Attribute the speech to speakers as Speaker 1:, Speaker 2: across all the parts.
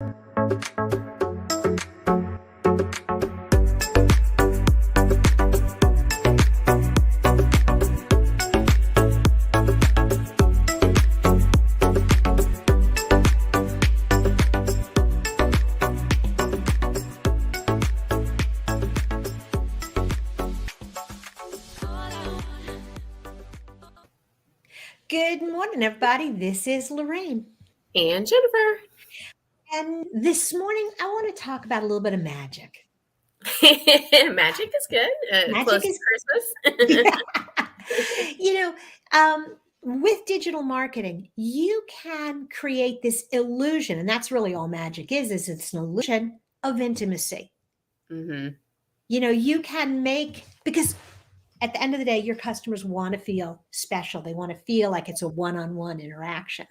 Speaker 1: Good morning, everybody. This is Lorraine.
Speaker 2: And Jennifer.
Speaker 1: And this morning, I want to talk about a little bit of magic.
Speaker 2: Magic is good.
Speaker 1: Magic
Speaker 2: Close to
Speaker 1: is,
Speaker 2: Christmas.
Speaker 1: you know, um, with digital marketing, you can create this illusion, and that's really all magic is it's an illusion of intimacy.
Speaker 2: hmm
Speaker 1: You can make, because at the end of the day, your customers want to feel special. They want to feel like it's a one-on-one interaction.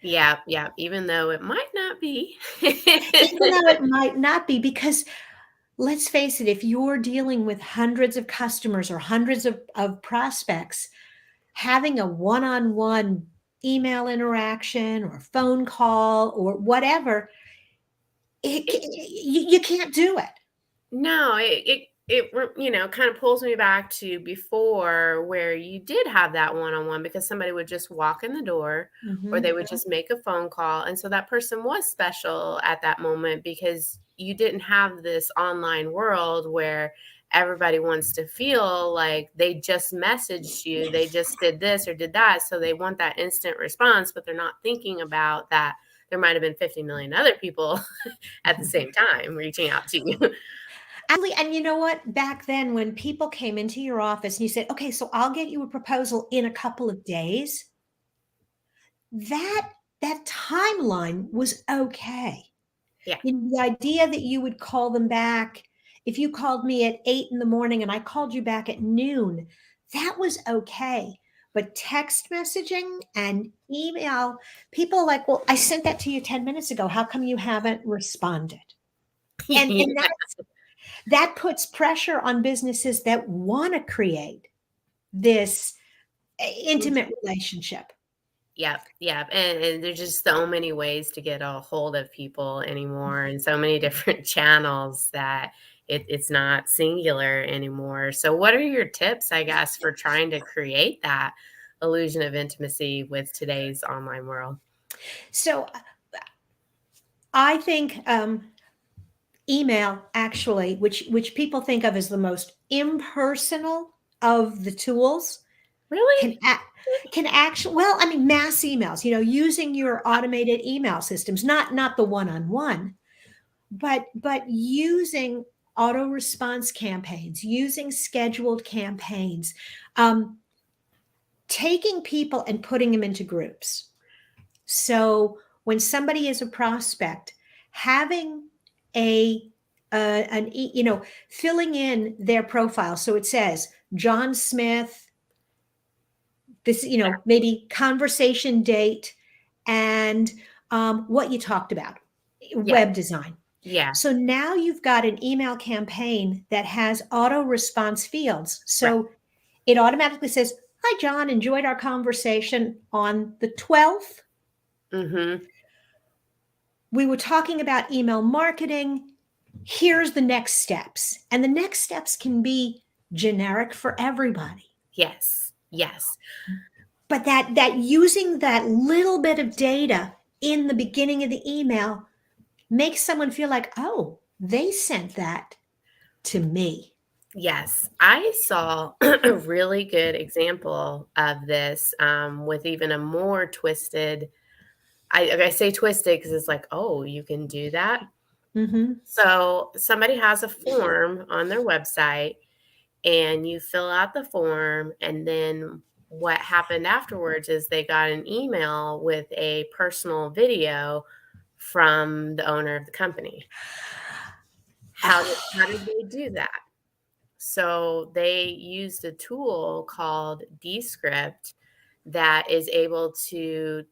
Speaker 2: Yeah, yeah. Even though it might not be.
Speaker 1: Even though it might not be, because let's face it, if you're dealing with hundreds of customers or hundreds of prospects, having a one-on-one email interaction or phone call or whatever, you can't do it.
Speaker 2: No, kind of pulls me back to before where you did have that one-on-one because somebody would just walk in the door or they would just make a phone call. And so that person was special at that moment because you didn't have this online world where everybody wants to feel like they just messaged you, they just did this or did that. So they want that instant response, but they're not thinking about that there might have been 50 million other people at the same time reaching out to you.
Speaker 1: And you know what? Back then, when people came into your office and you said, okay, so I'll get you a proposal in a couple of days, that timeline was okay.
Speaker 2: Yeah.
Speaker 1: The idea that you would call them back, if you called me at 8 in the morning and I called you back at noon, that was okay. But text messaging and email, people are like, well, I sent that to you 10 minutes ago. How come you haven't responded? And,
Speaker 2: Yeah.
Speaker 1: and that puts pressure on businesses that want to create this intimate relationship.
Speaker 2: Yep, yep, and there's just so many ways to get a hold of people anymore and so many different channels that it's not singular anymore. So what are your tips, I guess, for trying to create that illusion of intimacy with today's online world?
Speaker 1: So I think email, actually, which people think of as the most impersonal of the tools,
Speaker 2: Really?
Speaker 1: can actually, well, I mean, mass emails, using your automated email systems, not the one-on-one, but using auto response campaigns, using scheduled campaigns, taking people and putting them into groups. So when somebody is a prospect, having filling in their profile. So it says John Smith, this, maybe conversation date and what you talked about,
Speaker 2: Yeah,
Speaker 1: web design.
Speaker 2: yeah,
Speaker 1: So now you've got an email campaign that has auto response fields.
Speaker 2: right.
Speaker 1: So it automatically says, hi, John, enjoyed our conversation on the 12th.
Speaker 2: Mhm.
Speaker 1: We were talking about email marketing. Here's the next steps. And the next steps can be generic for everybody.
Speaker 2: Yes, yes.
Speaker 1: But that using that little bit of data in the beginning of the email makes someone feel like, oh, they sent that to me.
Speaker 2: Yes, I saw a really good example of this, with even a more twisted I say twisted because it's like, "Oh, you can do that?"
Speaker 1: Mm-hmm.
Speaker 2: So, somebody has a form on their website, and you fill out the form, and then what happened afterwards is they got an email with a personal video from the owner of the company. How did they do that? So they used a tool called Descript that is able to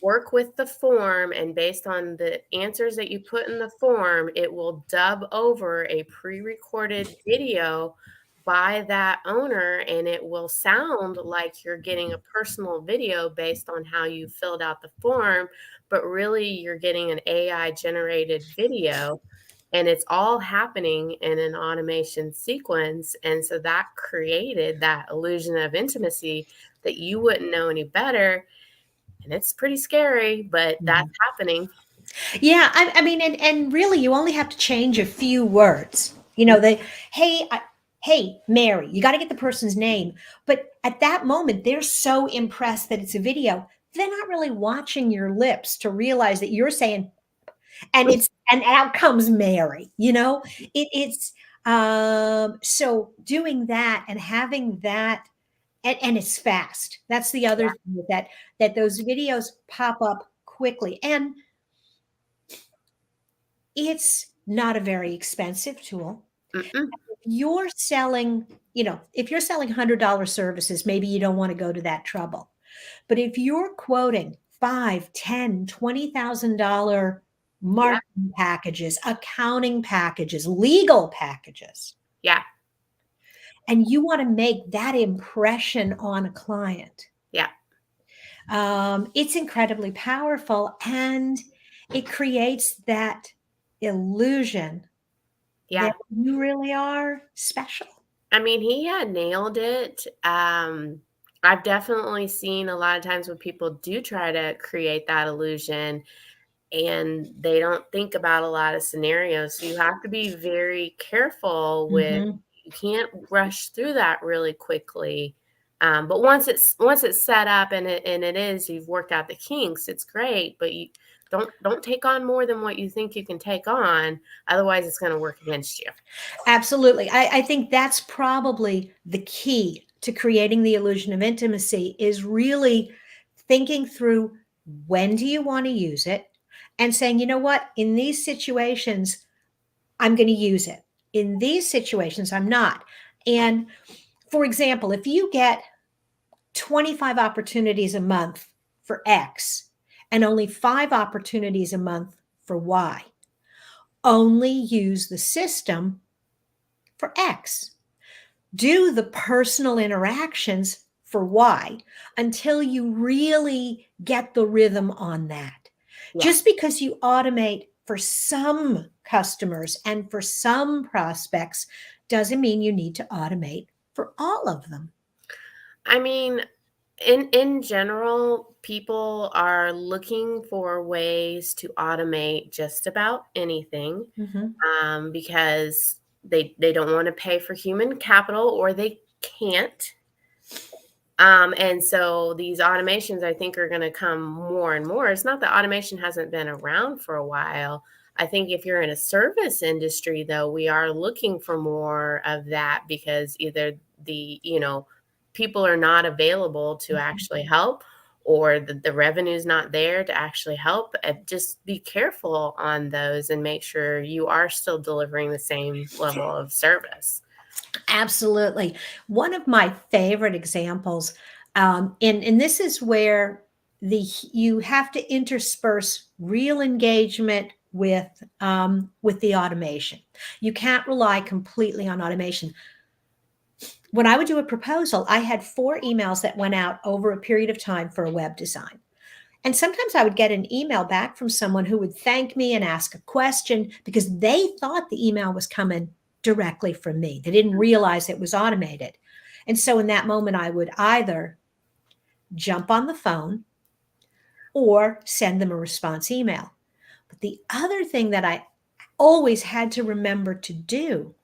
Speaker 2: work with the form, and based on the answers that you put in the form, it will dub over a pre-recorded video by that owner, and it will sound like you're getting a personal video based on how you filled out the form, but really you're getting an AI generated video and it's all happening in an automation sequence. And so that created that illusion of intimacy that you wouldn't know any better. And it's pretty scary, but that's
Speaker 1: Mhm.
Speaker 2: happening.
Speaker 1: Yeah, I mean, and really, you only have to change a few words. You know, the hey, hey, Mary. You got to get the person's name, but at that moment, they're so impressed that it's a video. They're not really watching your lips to realize that you're saying, and out comes Mary. You know, it's so doing that and having that, and it's fast. That's the other
Speaker 2: Yeah.
Speaker 1: thing with that those videos pop up quickly and it's not a very expensive tool.
Speaker 2: Mm-mm.
Speaker 1: If you're selling, if you're selling $100 services, maybe you don't want to go to that trouble. But if you're quoting five, 10, $20,000
Speaker 2: Yeah.
Speaker 1: marketing packages, accounting packages, legal packages,
Speaker 2: Yeah.
Speaker 1: and you want to make that impression on a client,
Speaker 2: Yeah.
Speaker 1: it's incredibly powerful and it creates that illusion
Speaker 2: Yeah.
Speaker 1: that you really are special.
Speaker 2: I mean, he had nailed it. I've definitely seen a lot of times when people do try to create that illusion and they don't think about a lot of scenarios. So you have to be very careful with
Speaker 1: Mhm.
Speaker 2: you can't rush through that really quickly. But once it's set up and it is you've worked out the kinks, it's great. But you don't take on more than what you think you can take on. Otherwise, it's going to work against you.
Speaker 1: Absolutely. I think that's probably the key to creating the illusion of intimacy is really thinking through when do you want to use it and saying, you know what, in these situations, I'm going to use it. In these situations, I'm not. And for example, if you get 25 opportunities a month for X and only 5 opportunities a month for Y, only use the system for X. Do the personal interactions for Y until you really get the rhythm on that.
Speaker 2: Yeah.
Speaker 1: Just because you automate for some customers and for some prospects doesn't mean you need to automate for all of them.
Speaker 2: I mean, in general, people are looking for ways to automate just about anything,
Speaker 1: Mhm.
Speaker 2: because they don't want to pay for human capital or they can't. And so these automations, I think, are going to come more and more. It's not that automation hasn't been around for a while. I think if you're in a service industry, though, we are looking for more of that because either people are not available to
Speaker 1: Mhm.
Speaker 2: actually help or the revenue is not there to actually help. Just be careful on those and make sure you are still delivering the same level of service.
Speaker 1: Absolutely. One of my favorite examples, and this is where you have to intersperse real engagement with the automation. You can't rely completely on automation. When I would do a proposal, I had 4 emails that went out over a period of time for a web design. And sometimes I would get an email back from someone who would thank me and ask a question because they thought the email was coming directly from me. They didn't realize it was automated. And so in that moment, I would either jump on the phone or send them a response email. But the other thing that I always had to remember to do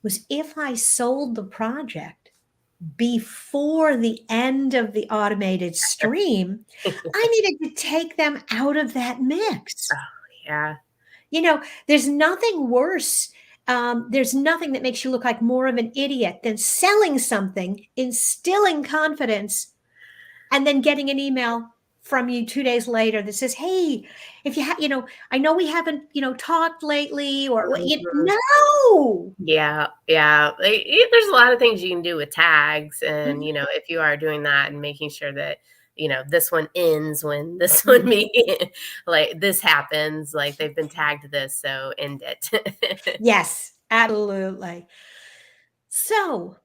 Speaker 1: was if I sold the project before the end of the automated stream, I needed to take them out of that mix.
Speaker 2: Yeah.
Speaker 1: There's nothing worse. There's nothing that makes you look like more of an idiot than selling something, instilling confidence, and then getting an email from you 2 days later that says, "Hey, if you have, I know we haven't, talked lately, or
Speaker 2: Mhm.
Speaker 1: no."
Speaker 2: Yeah, yeah. There's a lot of things you can do with tags, and
Speaker 1: Mhm,
Speaker 2: if you are doing that and making sure that this one ends when this one
Speaker 1: mhm.
Speaker 2: me like this happens, like they've been tagged this, so end it.
Speaker 1: Yes, absolutely. So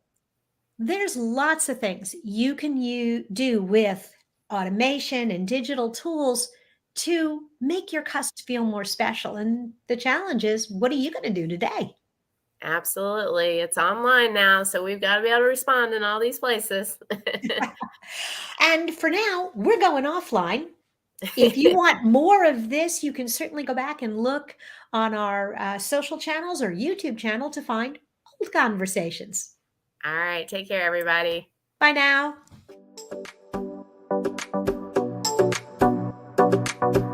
Speaker 1: there's lots of things you can do with automation and digital tools to make your customer feel more special. And the challenge is, what are you going to do today?
Speaker 2: Absolutely. It's online now, so we've got to be able to respond in all these places.
Speaker 1: And for now, we're going offline. If you want more of this, you can certainly go back and look on our social channels or YouTube channel to find old conversations.
Speaker 2: All right. Take care, everybody.
Speaker 1: Bye now.